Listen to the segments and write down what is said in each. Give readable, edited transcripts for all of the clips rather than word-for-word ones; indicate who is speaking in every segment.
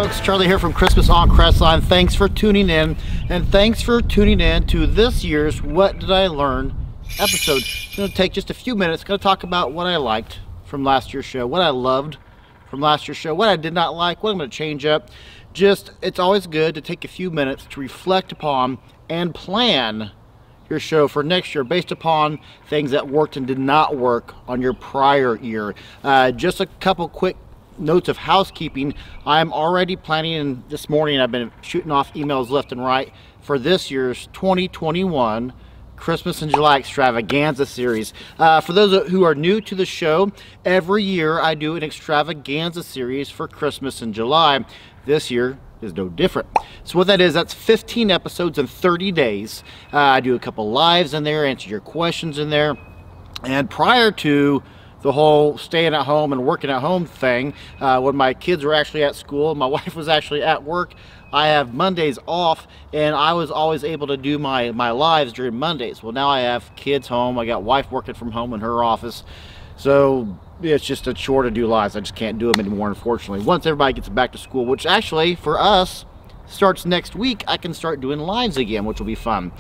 Speaker 1: folks, Charlie here from Christmas on Crestline. Thanks for tuning in, and thanks for tuning in to this year's What Did I Learn episode. It's going to take just a few minutes. Going to talk about what I liked from last year's show, what I loved from last year's show, what I did not like, what I'm going to change up. It's always good to take a few minutes to reflect upon and plan your show for next year based upon things that worked and did not work on your prior year. Just a couple quick notes of housekeeping. I'm already planning, and this morning I've been shooting off emails left and right for this year's 2021 Christmas in July Extravaganza series. For those who are new to the show, every year I do an Extravaganza series for Christmas in July. This year is no different. So what that is, that's 15 episodes in 30 days. I do a couple lives in there, answer your questions in there. And prior to the whole staying at home and working at home thing, when my kids were actually at school, my wife was actually at work, I have Mondays off, and I was always able to do my lives during Mondays. Well, now I have kids home, I got wife working from home in her office, so it's just a chore to do lives. I just can't do them anymore, unfortunately. Once everybody gets back to school, which actually for us starts next week, I can start doing lives again, which will be fun.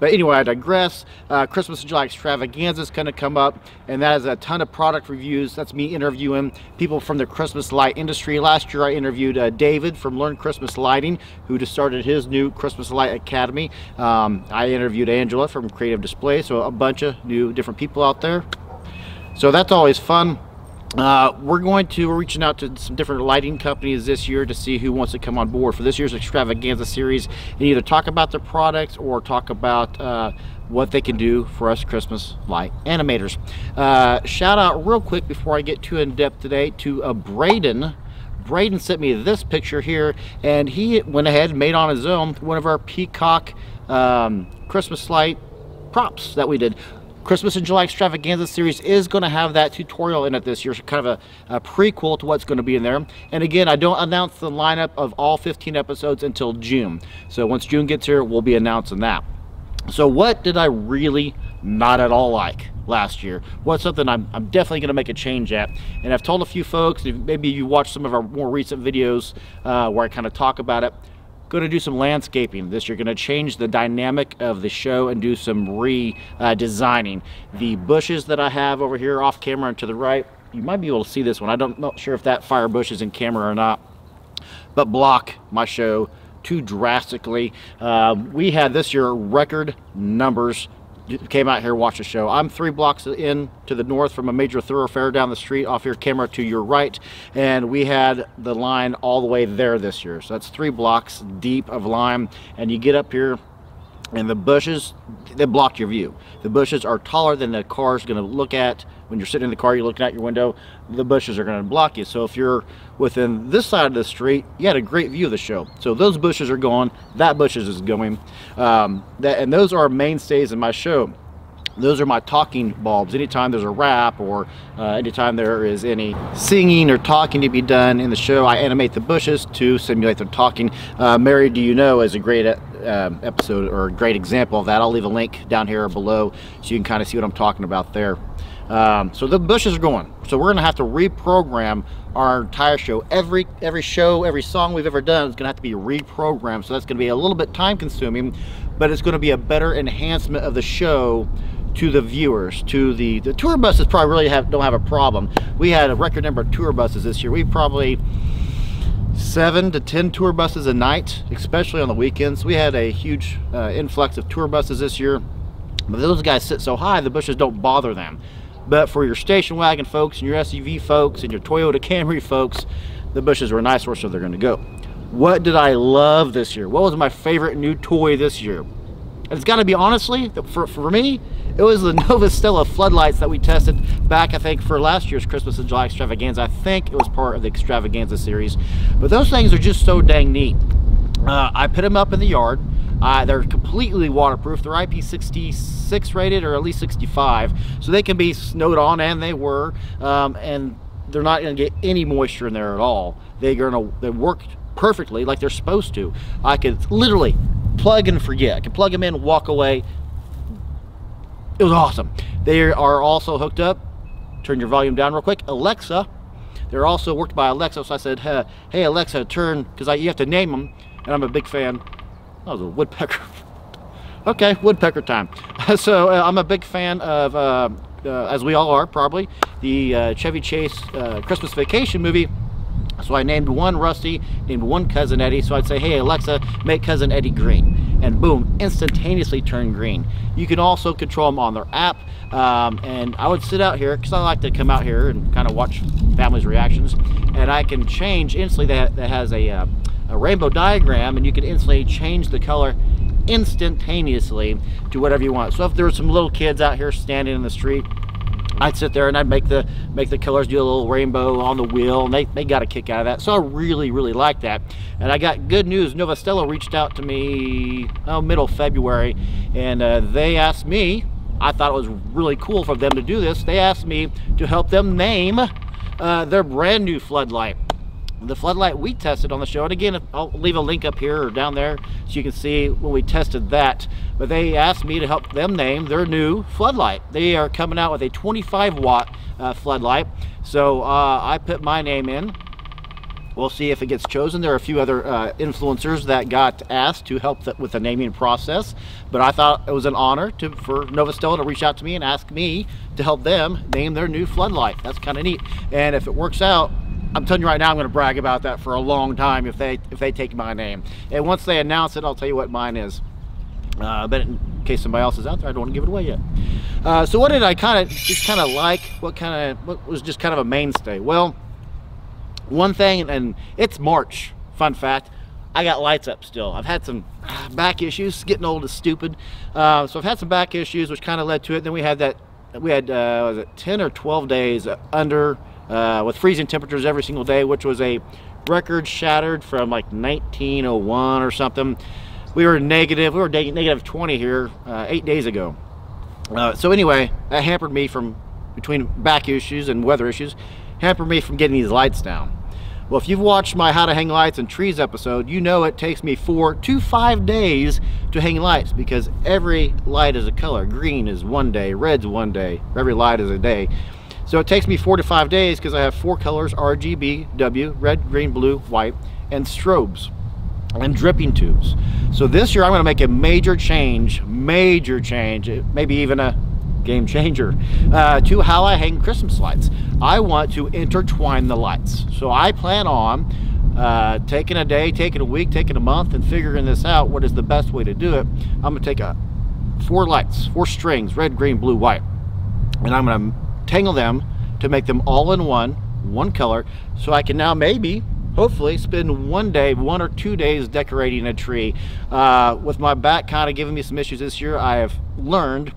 Speaker 1: But anyway, I digress. Christmas in July Extravaganza is going to come up, and that is a ton of product reviews. That's me interviewing people from the Christmas light industry. Last year I interviewed David from Learn Christmas Lighting, who just started his new Christmas Light Academy. I interviewed Angela from Creative Display, so a bunch of new different people out there. So that's always fun. We're reaching out to some different lighting companies this year to see who wants to come on board for this year's Extravaganza series and either talk about their products or talk about what they can do for us Christmas light animators. Shout out real quick before I get too in depth today to Braden. Braden sent me this picture here, and he went ahead and made on his own one of our peacock Christmas light props that we did. Christmas in July Extravaganza series is going to have that tutorial in it this year, so kind of a prequel to what's going to be in there. And again, I don't announce the lineup of all 15 episodes until June. So once June gets here, we'll be announcing that. So what did I really not at all like last year? What's something I'm definitely going to make a change at? And I've told a few folks, maybe you watched some of our more recent videos where I kind of talk about it. Going to do some landscaping this year. Going to change the dynamic of the show and do some redesigning. The bushes that I have over here off camera and to the right, you might be able to see this one. I'm not sure if that fire bush is in camera or not, but block my show too drastically. We had this year record numbers. Came out here, watched the show. I'm 3 blocks in to the north from a major thoroughfare down the street off your camera to your right, and we had the line all the way there this year. So that's 3 blocks deep of line, and you get up here and the bushes, they block your view. The bushes are taller than the car's going to look at. When you're sitting in the car, you're looking out your window, the bushes are going to block you. So if you're within this side of the street, you had a great view of the show. So those bushes are gone, that bushes is going. And those are mainstays in my show. Those are my talking bulbs. Anytime there's a rap or anytime there is any singing or talking to be done in the show, I animate the bushes to simulate them talking. Mary Do You Know is a great episode or a great example of that. I'll leave a link down here below so you can kind of see what I'm talking about there. So the bushes are going. So we're going to have to reprogram our entire show. Every show, every song we've ever done is going to have to be reprogrammed. So that's going to be a little bit time consuming, but it's going to be a better enhancement of the show to the viewers. To the tour buses probably really don't have a problem. We had a record number of tour buses this year. We probably 7 to 10 tour buses a night, especially on the weekends. We had a huge influx of tour buses this year, but those guys sit so high the bushes don't bother them. But for your station wagon folks and your SUV folks and your Toyota Camry folks, the bushes are a nice where so they're going to go. What did I love this year? What was my favorite new toy this year? And it's got to be, honestly, for me, it was the Nova Stella floodlights that we tested back, I think, for last year's Christmas in July Extravaganza. I think it was part of the Extravaganza series. But those things are just so dang neat. I put them up in the yard. They're completely waterproof. They're IP66 rated, or at least 65. So they can be snowed on, and they were. And they're not going to get any moisture in there at all. They work perfectly like they're supposed to. I could literally plug and forget. I could plug them in, walk away. It was awesome. They are also hooked up. Turn your volume down real quick. Alexa, They're also worked by Alexa, so I said, hey Alexa, turn, because you have to name them, and I'm a big fan. That was a woodpecker. Okay, woodpecker time. So I'm a big fan of, as we all are probably, the Chevy Chase Christmas Vacation movie. So I named one Rusty, named one Cousin Eddie. So I'd say, hey Alexa, make Cousin Eddie green. And boom, instantaneously turn green. You can also control them on their app. And I would sit out here, because I like to come out here and kind of watch families' reactions. And I can change instantly. That has a rainbow diagram, and you can instantly change the color instantaneously to whatever you want. So if there were some little kids out here standing in the street, I'd sit there and I'd make the colors do a little rainbow on the wheel, and they got a kick out of that. So I really like that. And I got good news. Novostello reached out to me middle February, and they asked me, I thought it was really cool for them to do this, they asked me to help them name their brand new floodlight. The floodlight we tested on the show, and again, I'll leave a link up here or down there so you can see when we tested that. But they asked me to help them name their new floodlight. They are coming out with a 25-watt floodlight. So I put my name in. We'll see if it gets chosen. There are a few other influencers that got asked to help with the naming process. But I thought it was an honor for Novostello to reach out to me and ask me to help them name their new floodlight. That's kind of neat. And if it works out, I'm telling you right now, I'm going to brag about that for a long time if they take my name. And once they announce it, I'll tell you what mine is. But in case somebody else is out there, I don't want to give it away yet. So what did I just kind of like? What was just kind of a mainstay? Well, one thing, and it's March, fun fact, I got lights up still. I've had some back issues. Getting old is stupid. So I've had some back issues, which kind of led to it. Then we had was it 10 or 12 days under with freezing temperatures every single day, which was a record shattered from like 1901 or something. We were negative 20 here 8 days ago. So anyway, that hampered me from, between back issues and weather issues, hampered me from getting these lights down. Well, if you've watched my How to Hang Lights and Trees episode, you know it takes me 4 to 5 days to hang lights, because every light is a color. Green is 1 day, red's 1 day, every light is a day. So it takes me 4 to 5 days because I have 4 colors: RGB, W, red, green, blue, white, and strobes and dripping tubes. So this year I'm going to make a major change, maybe even a game changer, to how I hang Christmas lights. I want to intertwine the lights. So I plan on taking a day, taking a week, taking a month, and figuring this out, what is the best way to do it. I'm going to take 4 lights, 4 strings, red, green, blue, white, and I'm going to tangle them to make them all in one color, so I can now maybe, hopefully, spend 1 day, 1 or 2 days decorating a tree. With my back kind of giving me some issues this year, I have learned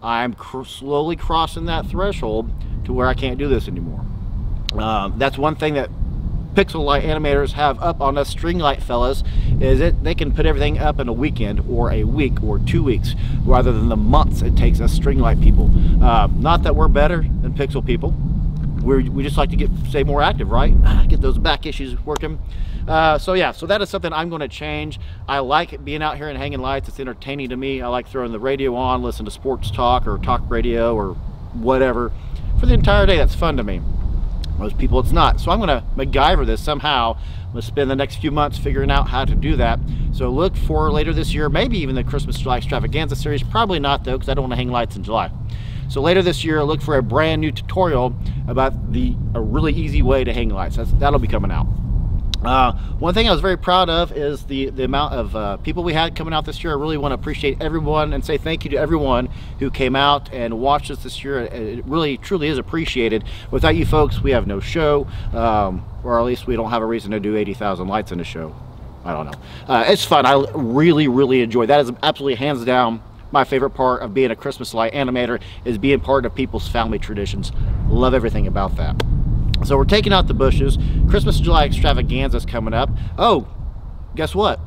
Speaker 1: I'm slowly crossing that threshold to where I can't do this anymore. That's one thing that pixel light animators have up on us string light fellas, is that they can put everything up in a weekend or a week or 2 weeks, rather than the months it takes us string light people. Not that we're better than pixel people. We just like to stay more active, right? Get those back issues working. So yeah, so that is something I'm going to change. I like being out here and hanging lights. It's entertaining to me. I like throwing the radio on, listen to sports talk or talk radio or whatever for the entire day. That's fun to me. Most people it's not. So I'm going to MacGyver this somehow. I'm going to spend the next few months figuring out how to do that. So look for later this year, maybe even the Christmas July Extravaganza series. Probably not though, because I don't want to hang lights in July. So later this year, look for a brand new tutorial about a really easy way to hang lights. That'll be coming out. One thing I was very proud of is the amount of people we had coming out this year. I really want to appreciate everyone and say thank you to everyone who came out and watched us this year. It really, truly is appreciated. Without you folks, we have no show, or at least we don't have a reason to do 80,000 lights in a show. I don't know. It's fun. I really enjoy that. Is absolutely hands down my favorite part of being a Christmas light animator, is being part of people's family traditions. Love everything about that. So we're taking out the bushes. Christmas July Extravaganza is coming up. Oh, guess what?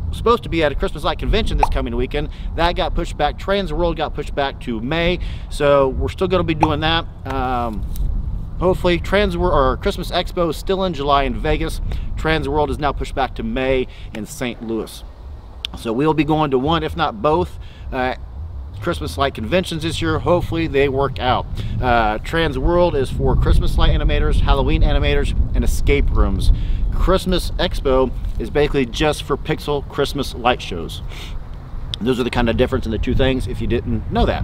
Speaker 1: We're supposed to be at a Christmas light convention this coming weekend. That got pushed back. Trans World got pushed back to May. So we're still going to be doing that. Hopefully, Trans World or Christmas Expo is still in July in Vegas. Trans World is now pushed back to May in St. Louis. So we'll be going to one, if not both. Christmas light conventions this year. Hopefully they work out. Trans World is for Christmas light animators, Halloween animators, and escape rooms. Christmas Expo is basically just for pixel Christmas light shows. Those are the kind of difference in the two things, if you didn't know that.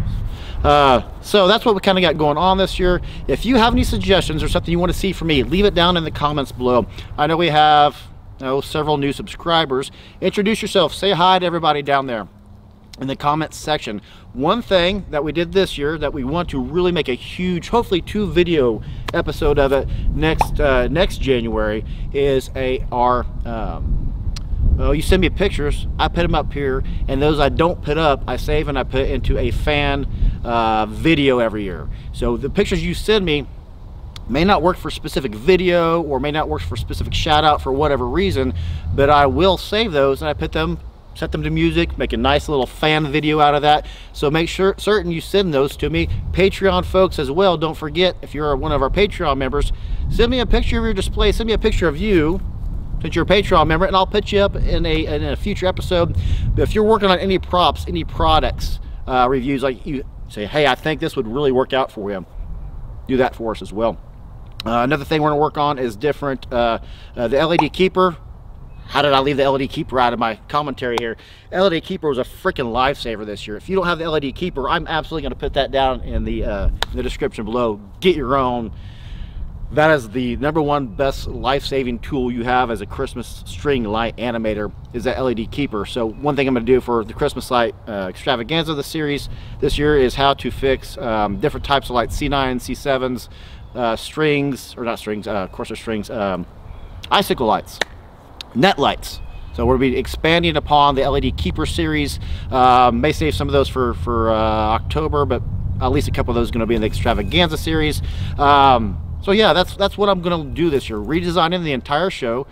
Speaker 1: So that's what we kind of got going on this year. If you have any suggestions or something you want to see from me, leave it down in the comments below. I know we have several new subscribers. Introduce yourself, say hi to everybody down there in the comments section. One thing that we did this year that we want to really make a huge, hopefully 2 video episode of it next January is you send me pictures, I put them up here, and those I don't put up, I save and I put into a fan video every year. So the pictures you send me may not work for specific video or may not work for specific shout out for whatever reason, but I will save those and I put them, set them to music, make a nice little fan video out of that. So make sure certain you send those to me. Patreon folks as well, don't forget, if you're one of our Patreon members, send me a picture of your display, send me a picture of you since you're a Patreon member, and I'll put you up in a future episode. But if you're working on any props, any products reviews, like you say, hey, I think this would really work out for you, do that for us as well. Another thing we're going to work on is different, the LED keeper. How did I leave the LED keeper out of my commentary here? LED keeper was a freaking lifesaver this year. If you don't have the LED keeper, I'm absolutely going to put that down in the description below. Get your own. That is the #1 best life-saving tool you have as a Christmas string light animator, is that LED keeper. So one thing I'm going to do for the Christmas light extravaganza of the series this year is how to fix different types of lights, C9, C7s, strings, or not strings, of course they're strings, icicle lights, net lights. So we'll be expanding upon the LED keeper series. May save some of those for October, but at least a couple of those are going to be in the extravaganza series. So yeah, that's what I'm going to do this year. Redesigning the entire show,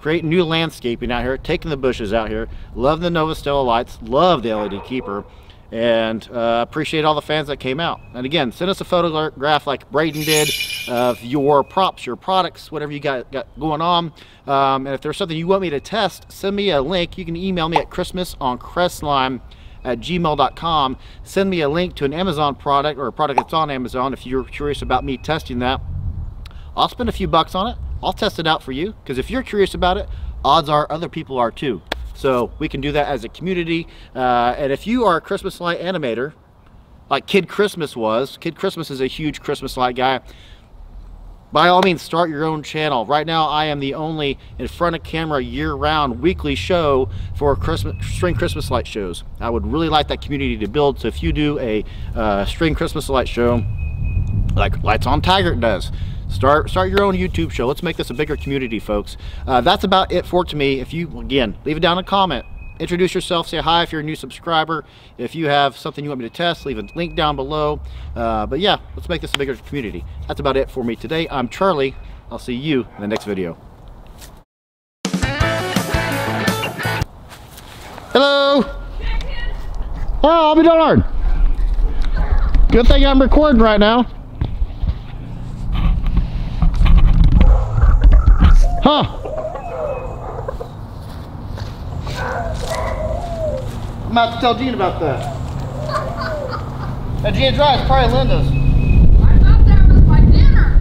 Speaker 1: creating new landscaping out here, taking the bushes out here. Love the Nova Stella lights, love the LED keeper, and appreciate all the fans that came out. And again, send us a photograph like Braden did of your props, your products, whatever you got going on. And if there's something you want me to test, send me a link. You can email me at christmasonCrestline@gmail.com. Send me a link to an Amazon product or a product that's on Amazon if you're curious about me testing that. I'll spend a few bucks on it. I'll test it out for you, because if you're curious about it, odds are other people are too. So we can do that as a community. And if you are a Christmas light animator, like Kid Christmas was, Kid Christmas is a huge Christmas light guy, by all means, start your own channel. Right now, I am the only in front of camera year-round weekly show for string Christmas light shows. I would really like that community to build. So if you do a string Christmas light show, like Lights on Taggart does, start your own YouTube show. Let's make this a bigger community, folks. That's about it for me. If you, again, leave it down in a comment. Introduce yourself, say hi if you're a new subscriber. If you have something you want me to test, leave a link down below. But yeah, let's make this a bigger community. That's about it for me today. I'm Charlie. I'll see you in the next video. Hello. Oh, I'll be darned. Good thing I'm recording right now. Huh. I'm about to tell Gene about that. That Gene Dry is probably Linda's.
Speaker 2: I thought that was my dinner.